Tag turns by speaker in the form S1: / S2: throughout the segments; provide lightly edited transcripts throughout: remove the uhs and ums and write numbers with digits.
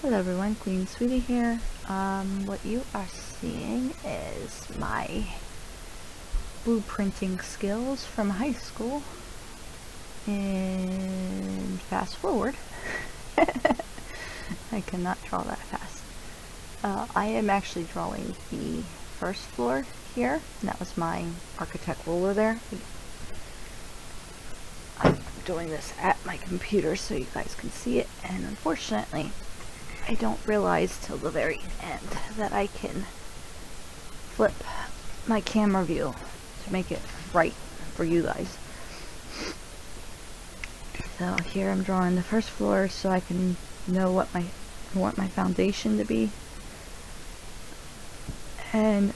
S1: Hello everyone, Queen Sweetie here. What you are seeing is my blueprinting skills from high school. And fast forward. I cannot draw that fast. I am actually drawing the first floor here. And that was my architect ruler there. I'm doing this at my computer so you guys can see it, and unfortunately I don't realize till the very end that I can flip my camera view to make it right for you guys. So here I'm drawing the first floor so I can know what I want my foundation to be. And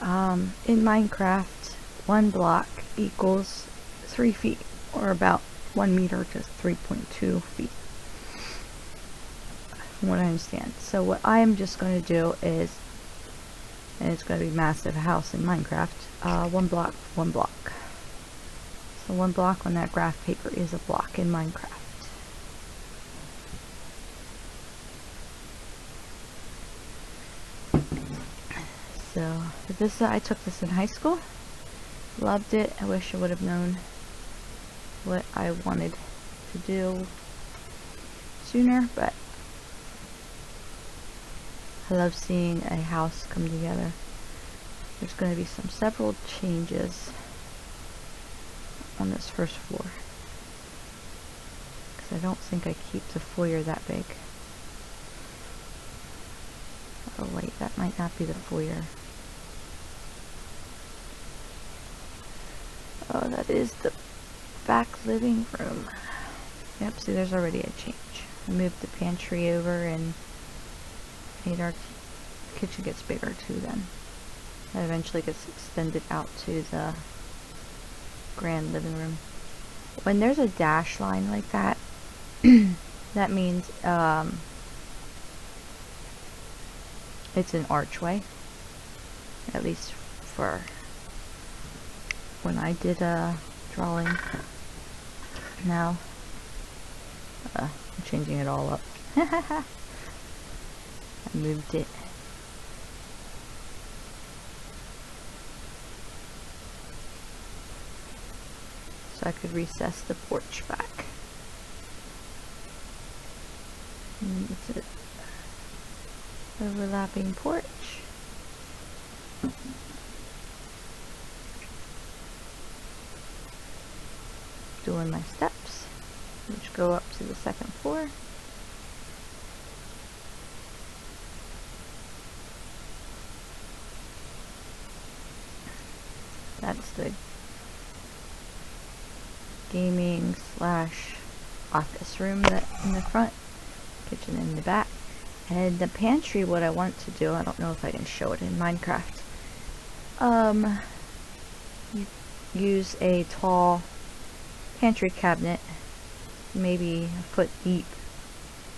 S1: in Minecraft, 1 block equals 3 feet, or about 1 meter to 3.2 feet. From what I understand. So what I am just going to do is, and it's going to be a massive house in Minecraft, 1 block, 1 block. So 1 block on that graph paper is a block in Minecraft. So this, I took this in high school. Loved it. I wish I would have known what I wanted to do sooner, but I love seeing a house come together. There's going to be several changes on this first floor, because I don't think I keep the foyer that big. Oh wait, that might not be the foyer. Oh, that is the back living room. Yep, see, there's already a change. I moved the pantry over and made our kitchen gets bigger too then. That eventually gets extended out to the grand living room. When there's a dash line like that, that means it's an archway. At least for when I did drawing. Now I'm changing it all up. I moved it. So I could recess the porch back. And it's an overlapping porch. Doing my steps, which go up to the 2nd floor. That's the gaming / office room that in the front, kitchen in the back, and the pantry. What I want to do, I don't know if I can show it in Minecraft. You use a tall pantry cabinet, maybe a foot deep,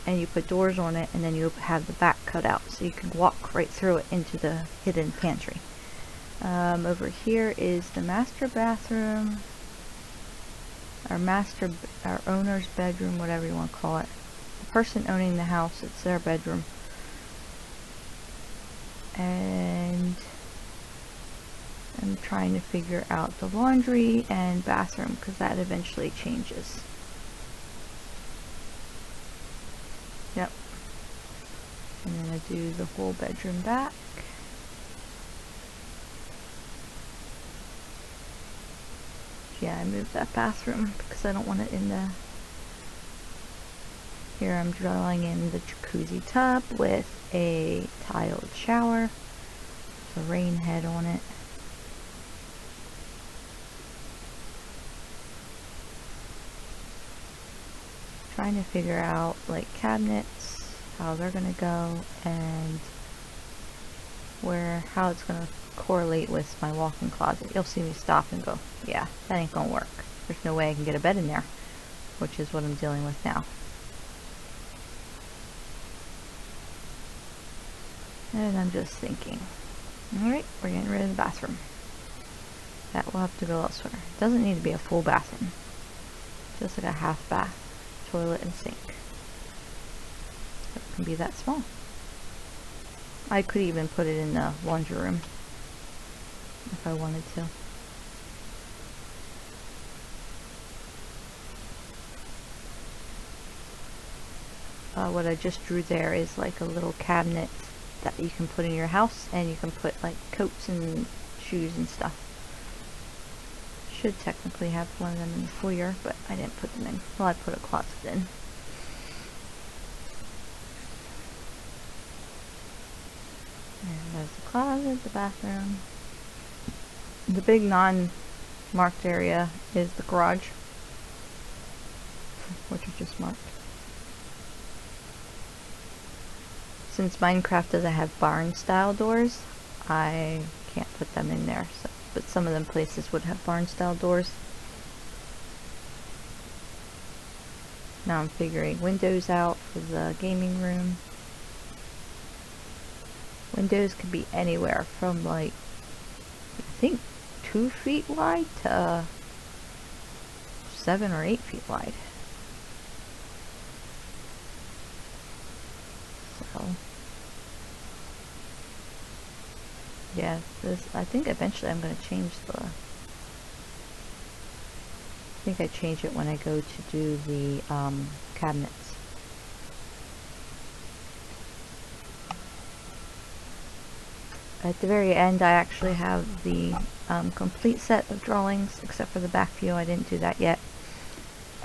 S1: and you put doors on it, and then you have the back cut out so you can walk right through it into the hidden pantry. Over here is the master bathroom, our owner's bedroom, whatever you want to call it. The person owning the house, it's their bedroom. And I'm trying to figure out the laundry and bathroom, because that eventually changes. Yep. And then I do the whole bedroom back. Yeah, I moved that bathroom because I don't want it in the... Here I'm drawing in the jacuzzi tub with a tiled shower, the rain head on it. Trying to figure out like cabinets, how they're gonna go, and how it's gonna correlate with my walk-in closet. You'll see me stop and go, yeah, that ain't gonna work. There's no way I can get a bed in there, which is what I'm dealing with now. And I'm just thinking, alright, we're getting rid of the bathroom. That will have to go elsewhere. It doesn't need to be a full bathroom. Just like a half bath, toilet and sink. It can be that small. I could even put it in the laundry room if I wanted to. What I just drew there is like a little cabinet that you can put in your house, and you can put like coats and shoes and stuff. Should technically have one of them in the foyer, but I didn't put them in. Well, I put a closet in. And there's the closet, the bathroom. The big non-marked area is the garage, which is just marked. Since Minecraft doesn't have barn-style doors, I can't put them in there. So, but some of them places would have barn-style doors. Now I'm figuring windows out for the gaming room. Windows could be anywhere from like, I think 2 feet wide to 7 or 8 feet wide. So yeah, I think eventually I'm going to change I think I change it when I go to do the cabinets. At the very end, I actually have the complete set of drawings, except for the back view. I didn't do that yet.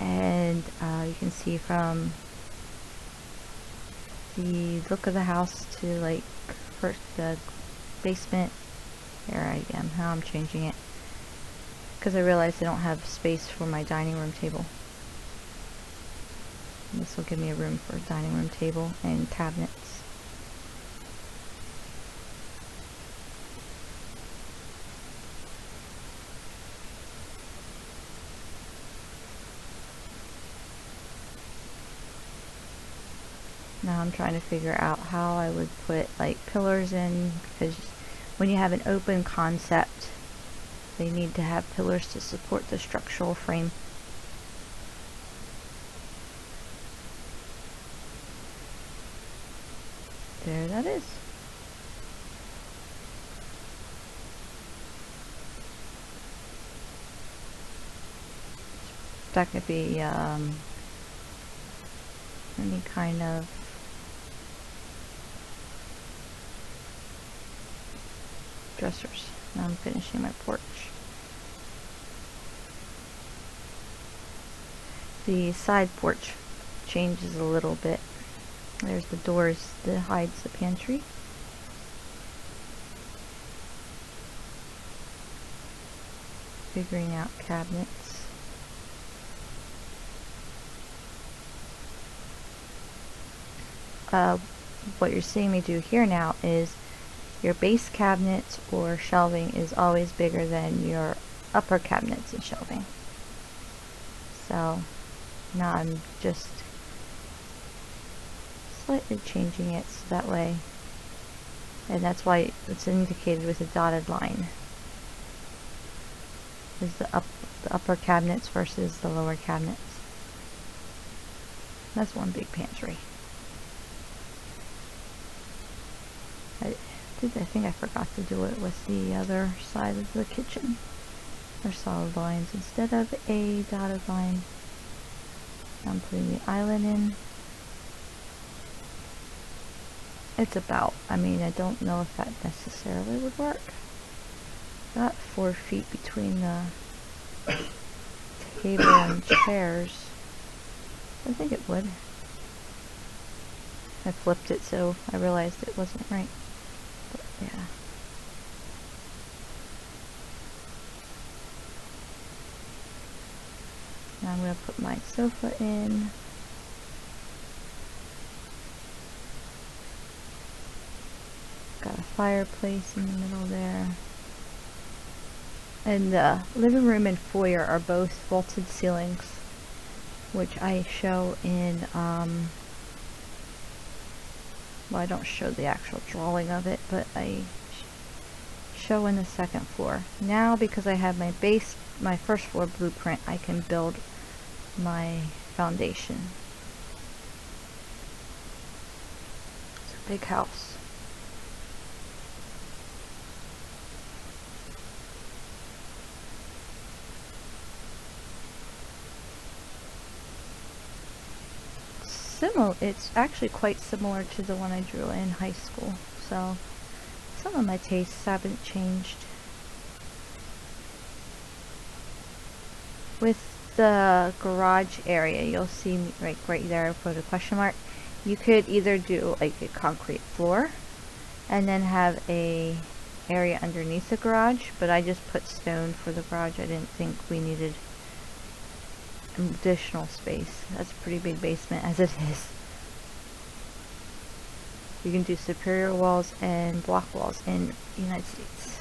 S1: And you can see from the look of the house to like first the basement. Here I am, how I'm changing it, because I realized I don't have space for my dining room table. And this will give me a room for a dining room table and cabinets. Now I'm trying to figure out how I would put like pillars in, because when you have an open concept, they need to have pillars to support the structural frame. There that is. That could be any kind of dressers. Now I'm finishing my porch. The side porch changes a little bit. There's the doors that hides the pantry. Figuring out cabinets. What you're seeing me do here now is your base cabinets or shelving is always bigger than your upper cabinets and shelving. So now I'm just slightly changing it so that way, and that's why it's indicated with a dotted line, is the upper cabinets versus the lower cabinets. That's one big pantry. I think I forgot to do it with the other side of the kitchen. Or solid lines instead of a dotted line. I'm putting the island in. It's about, I mean, I don't know if that necessarily would work. Got 4 feet between the table and chairs. I think it would. I flipped it so I realized it wasn't right. But yeah. Now I'm going to put my sofa in. Got a fireplace in the middle there. And the living room and foyer are both vaulted ceilings, which I show in, well, I don't show the actual drawing of it, but I show in the second floor. Now, because I have my base, my first floor blueprint, I can build my foundation. It's a big house. it's actually quite similar to the one I drew in high school, so some of my tastes haven't changed. With the garage area, you'll see me right there, I put a question mark. You could either do like a concrete floor and then have a area underneath the garage, but I just put stone for the garage. I didn't think we needed additional space. That's a pretty big basement as it is. You can do superior walls and block walls in the United States.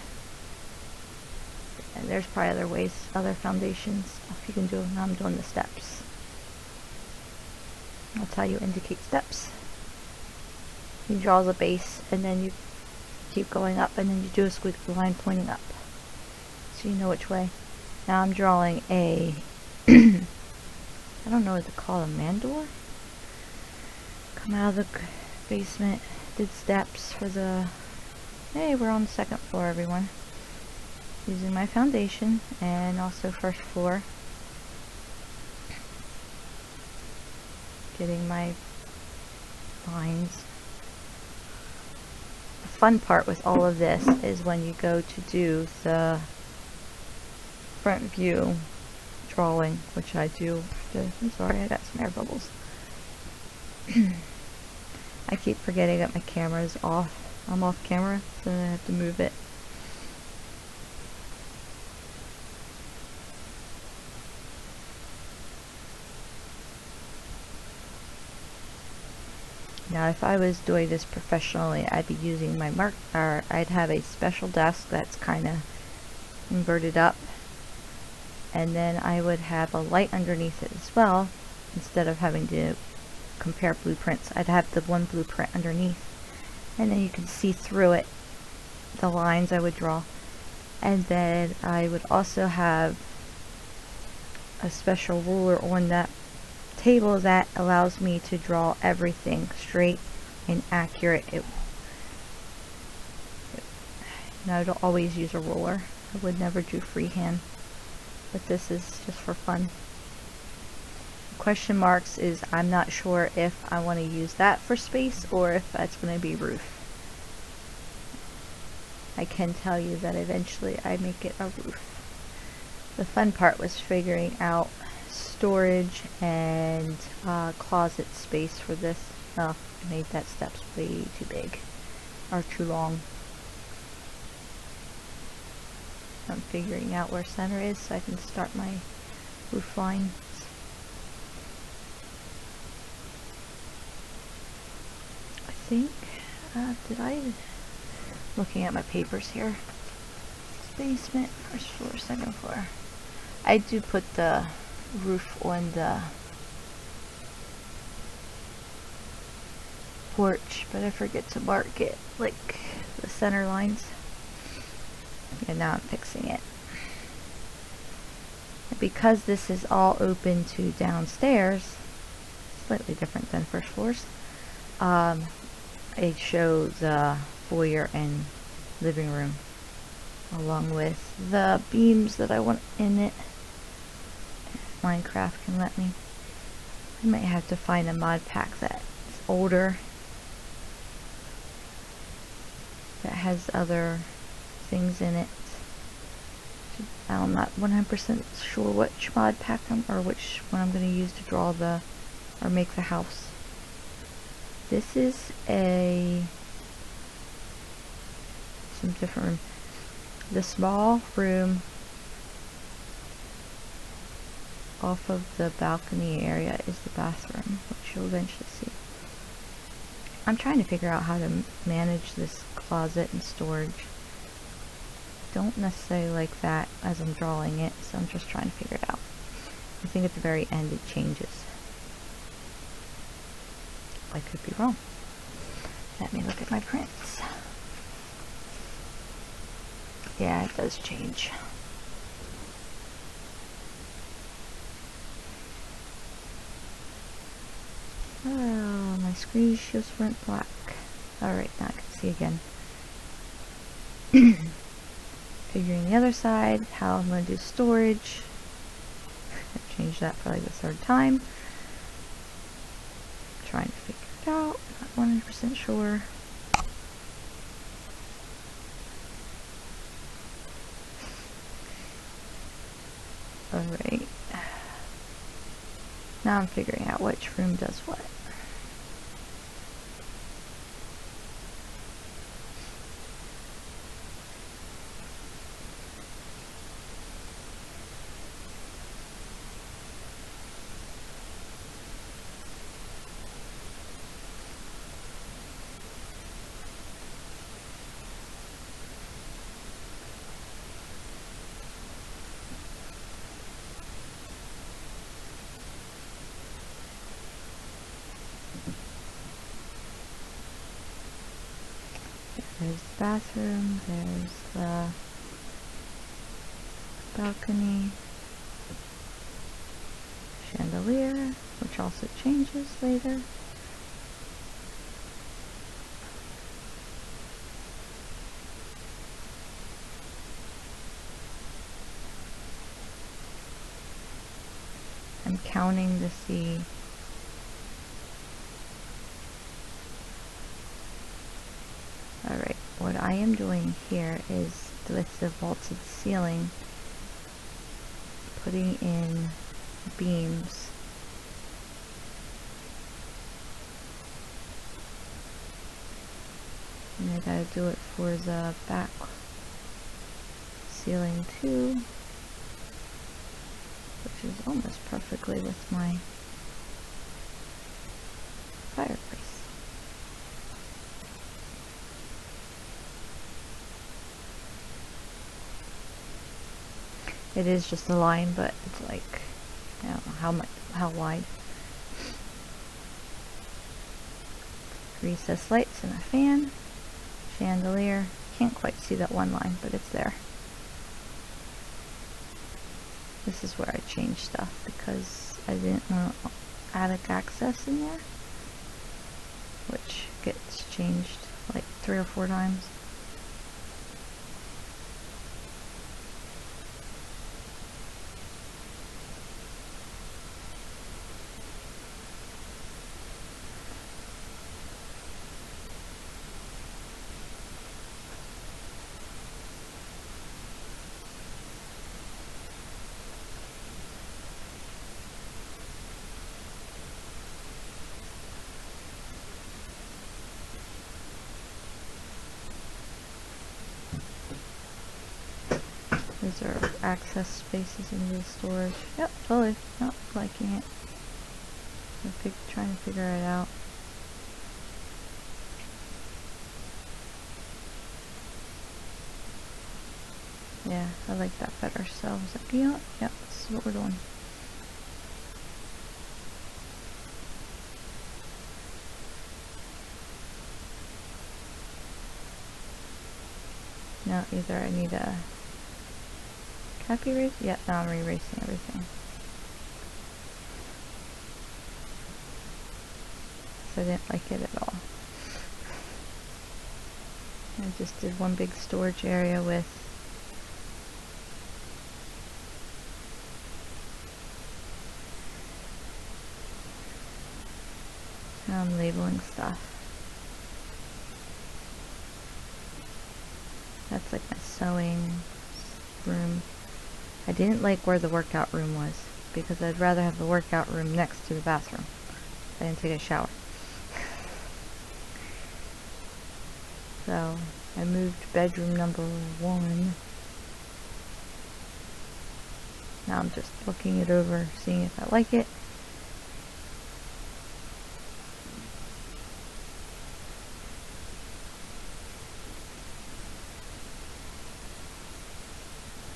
S1: And there's probably other ways, other foundation stuff you can do. Now I'm doing the steps. That's how you indicate steps. You draw the base and then you keep going up and then you do a squiggly line pointing up. So you know which way. Now I'm drawing a, I don't know what to call it, a man door? Come out of the basement, did steps for the, hey, we're on the second floor, everyone. Using my foundation and also first floor. Getting my lines. The fun part with all of this is when you go to do the front view drawing, which I do. I'm sorry, I got some air bubbles. I keep forgetting that my camera is off. I'm off camera, so I have to move it. Now if I was doing this professionally, I'd be using my I'd have a special desk that's kind of inverted up, and then I would have a light underneath it as well. Instead of having to compare blueprints, I'd have the one blueprint underneath, and then you can see through it the lines I would draw. And then I would also have a special ruler on that table that allows me to draw everything straight and accurate. I don't always use a ruler. I would never do freehand, but this is just for fun. Question marks is I'm not sure if I want to use that for space or if that's going to be roof. I can tell you that eventually I make it a roof. The fun part was figuring out storage and closet space for this. Oh, I made that steps way too big or too long. I'm figuring out where center is so I can start my roof lines. I think, looking at my papers here. Basement, first floor, second floor. I do put the roof on the porch, but I forget to mark it, like the center lines. And now I'm fixing it. And because this is all open to downstairs, slightly different than first floors, I show the foyer and living room along with the beams that I want in it. If Minecraft can let me. I might have to find a mod pack that's older that has other things in it. I'm not 100% sure which mod pack or which one I'm going to use to draw or make the house. This is some different room. The small room off of the balcony area is the bathroom, which you'll eventually see. I'm trying to figure out how to manage this closet and storage. Don't necessarily like that as I'm drawing it, so I'm just trying to figure it out. I think at the very end it changes. I could be wrong. Let me look at my prints. Yeah, it does change. Oh, my screen just went black. Alright, now I can see again. Figuring the other side, how I'm going to do storage. I've changed that for like the third time. trying to figure it out, not 100% sure. Alright. Now I'm figuring out which room does what. There's the bathroom, there's the balcony, chandelier, which also changes later. I'm counting to see Alright, what I am doing here is with the vaulted ceiling, putting in beams. And I gotta do it for the back ceiling too, which is almost perfectly with my fireplace. It is just a line, but it's like, I don't know how wide. Recessed lights and a fan, chandelier. Can't quite see that one line, but it's there. This is where I changed stuff because I didn't want attic access in there, which gets changed like 3 or 4 times. These are access spaces into the storage. Yep, totally. Not liking it. I'm trying to figure it out. Yeah, I like that better. So I was like, you know what? Yep, this is what we're doing. Now either I need a cap erase? Yep, now I'm erasing everything. So I didn't like it at all. I just did one big storage area with now I'm labeling stuff. That's like my sewing room. I didn't like where the workout room was because I'd rather have the workout room next to the bathroom. I didn't take a shower. So I moved bedroom number 1. Now I'm just looking it over, seeing if I like it.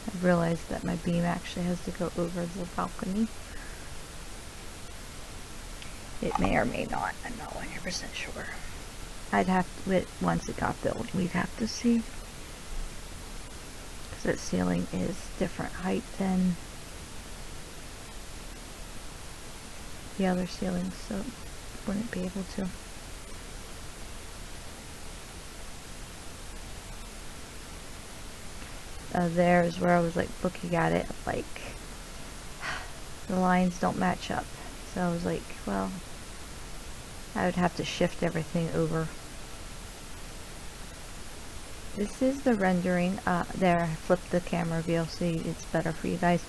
S1: I realized that my beam actually has to go over the balcony. It may or may not, I'm not 100% sure. I'd have to, once it got built, we'd have to see. Because that ceiling is different height than the other ceilings, so wouldn't be able to. There is where I was like looking at it, like the lines don't match up. So I was like, well, I would have to shift everything over. This is the rendering. There, I flipped the camera view so it's better for you guys.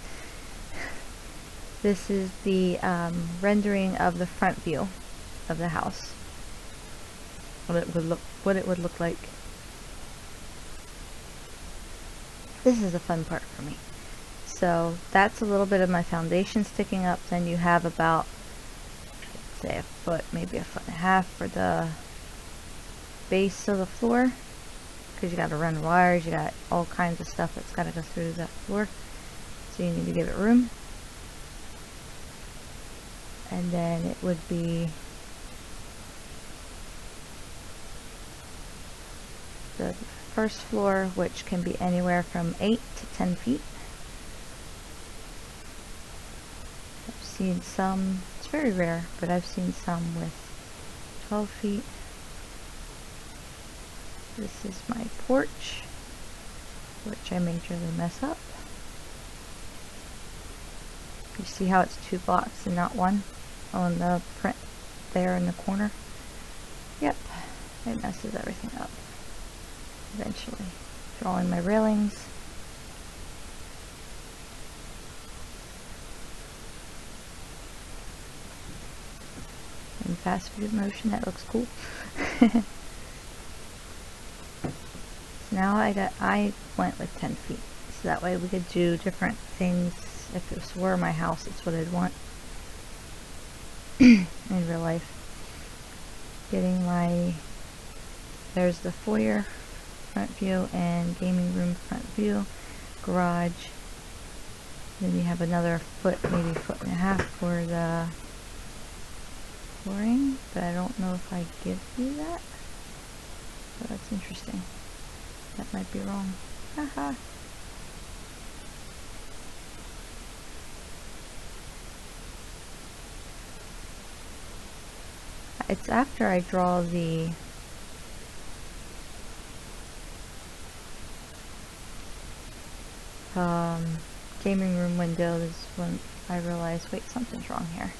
S1: This is the rendering of the front view of the house. What it would look like. This is the fun part for me. So that's a little bit of my foundation sticking up. Then you have about, say, a foot, maybe a foot and a half for the base of the floor, because you got to run wires, you got all kinds of stuff that's got to go through that floor, so you need to give it room. And then it would be the first floor, which can be anywhere from 8 to 10 feet. I've seen some, it's very rare, but I've seen some with 12 feet. This is my porch, which I majorly mess up. You see how it's 2 blocks and not 1 on the print there in the corner? Yep, it messes everything up eventually. Drawing my railings. In fast food motion, that looks cool. Now I went with 10 feet, so that way we could do different things. If this were my house, it's what I'd want in real life. Getting my, there's the foyer front view and gaming room front view, garage. Then you have another foot, maybe foot and a half for the flooring, but I don't know if I give you that. So that's interesting. That might be wrong. Haha. It's after I draw the gaming room window is when I realized, wait, something's wrong here.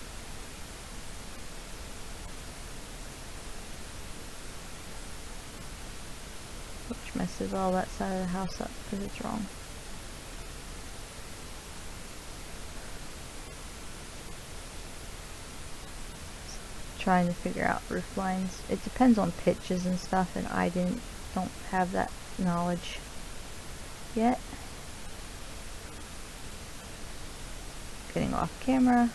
S1: Which messes all that side of the house up because it's wrong. Trying to figure out roof lines. It depends on pitches and stuff, and I don't have that knowledge yet. Getting off camera.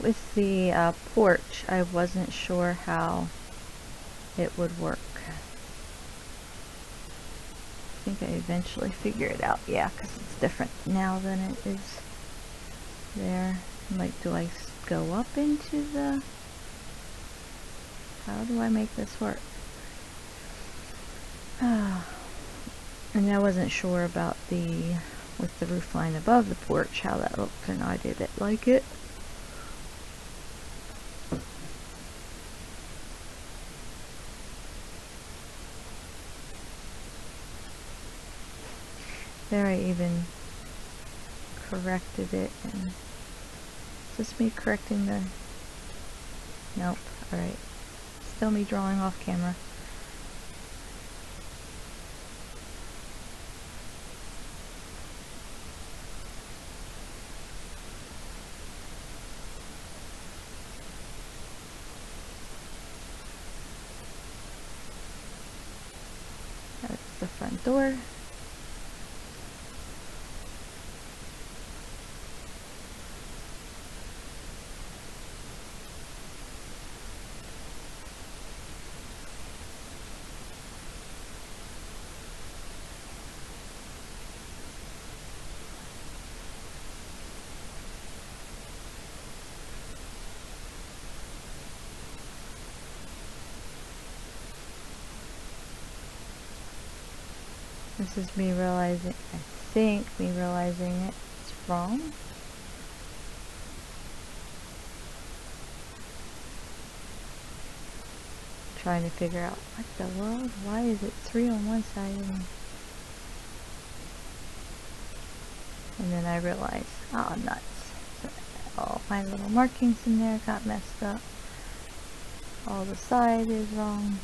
S1: With the porch, I wasn't sure how it would work. I think I eventually figured it out, yeah, because it's different now than it is there. I'm like, do I go up into the... How do I make this work? And I wasn't sure about with the roof line above the porch, how that looked, and I didn't like it. There I even corrected it, and is this me correcting the... Nope, alright. Still me drawing off camera. That's the front door. This is me realizing, I think me realizing it's wrong. Trying to figure out what the world, why is it 3 on one side and then I realized, oh nuts, so all my little markings in there got messed up. All the side is wrong.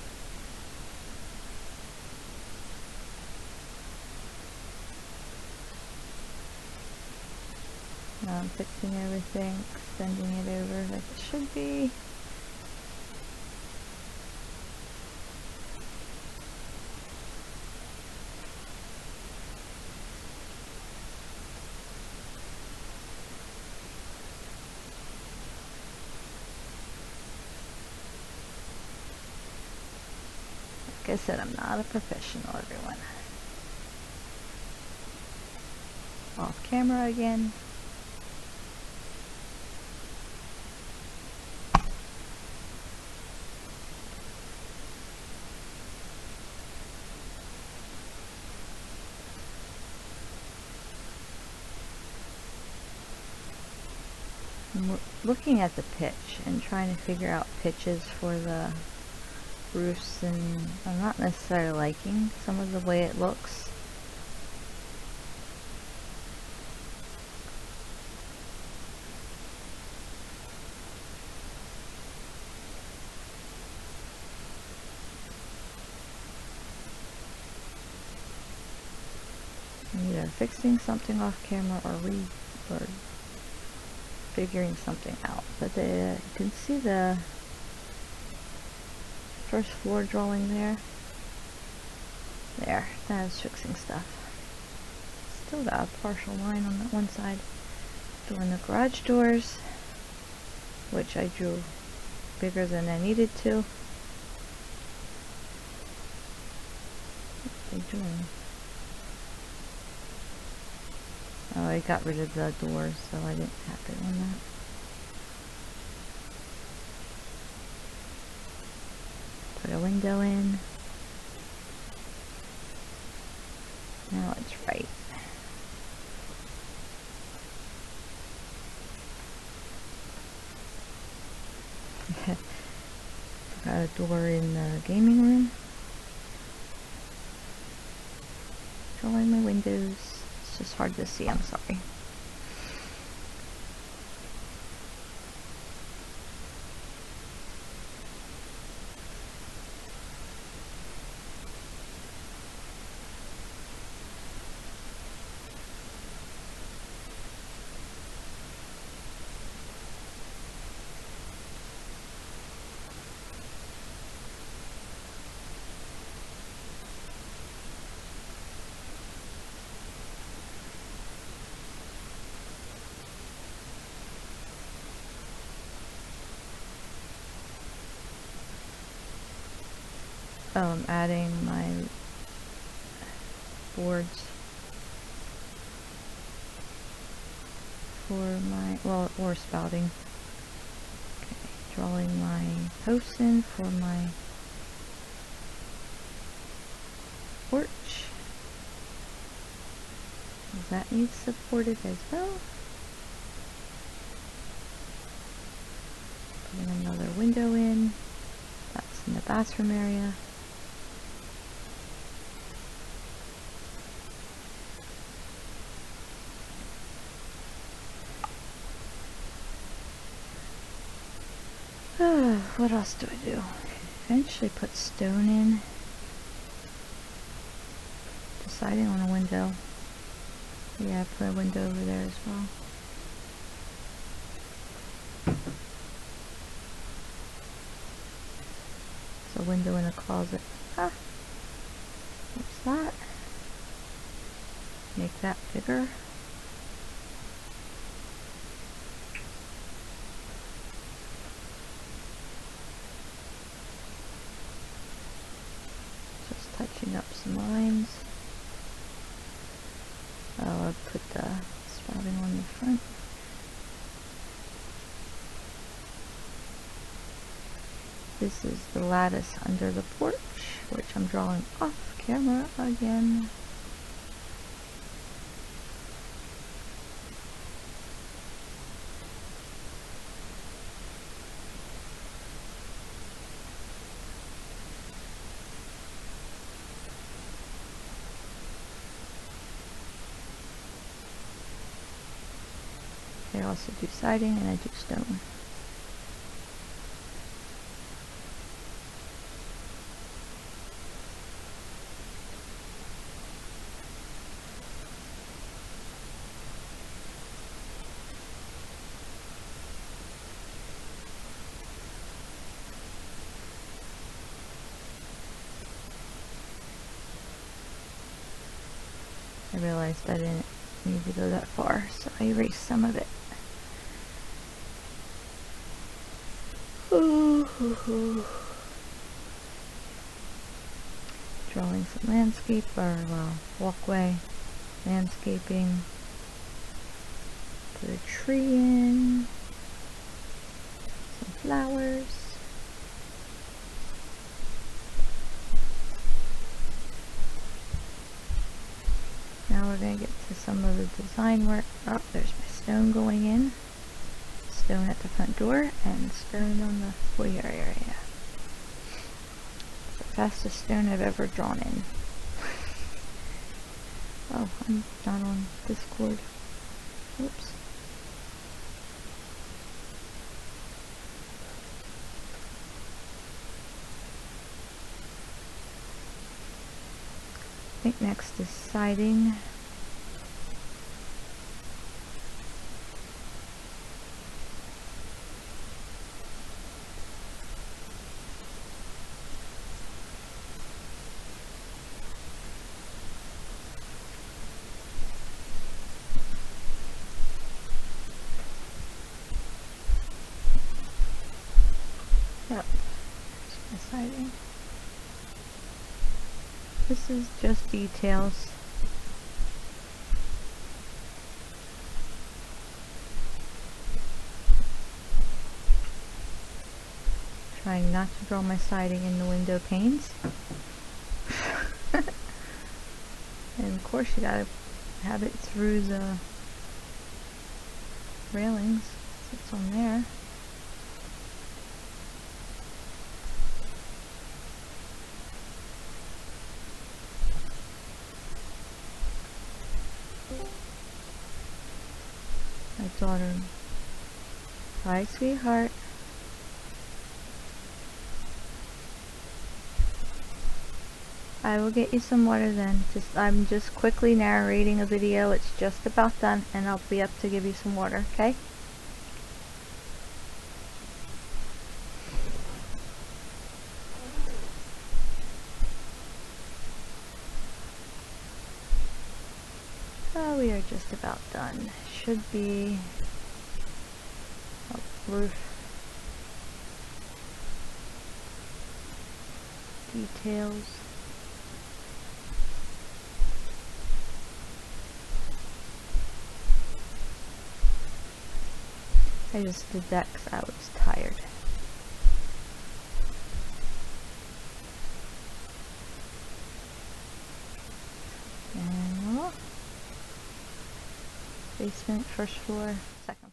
S1: Now I'm fixing everything, extending it over like it should be. Like I said, I'm not a professional, everyone. Off camera again. I'm looking at the pitch and trying to figure out pitches for the roofs, and I'm not necessarily liking some of the way it looks. I'm either fixing something off camera or figuring something out. But you can see the first floor drawing there. There, that is fixing stuff. Still got a partial line on that one side. Doing the garage doors, which I drew bigger than I needed to. What are they doing? Oh, I got rid of the doors, so I didn't have it on that. Put a window in. Now it's right. Got a door in the gaming room. Drawing my windows. It's just hard to see, I'm sorry. Oh, I'm adding my boards for my, well, or spouting. Okay, drawing my posts in for my porch. That needs supported as well. Putting another window in. That's in the bathroom area. What else do I do? Eventually put stone in. Deciding on a window. Yeah, I put a window over there as well. It's a window in a closet. Ah! What's that? Make that bigger. Touching up some lines. Oh, I'll put the spouting on the front. This is the lattice under the porch, which I'm drawing off camera again. They also do siding and I do stone. I realized I didn't need to go that far, so I erased some of it. Drawing some landscape, or walkway, landscaping. Put a tree in, some flowers. Now we're going to get to some of the design work. Oh, there's my stone going in. Stone at the front door and stone on the foyer area. It's the fastest stone I've ever drawn in. Oh, I'm not on Discord. Oops. I think next is siding. Yep, the siding. This is just details. Trying not to draw my siding in the window panes. And of course you gotta have it through the railings, so it's on there. My daughter. Hi, sweetheart. I will get you some water then. I'm just quickly narrating a video. It's just about done and I'll be up to give you some water, okay? Oh, we are just about done. Should be a roof details. I just did that because I was tired. And basement, first floor, second floor.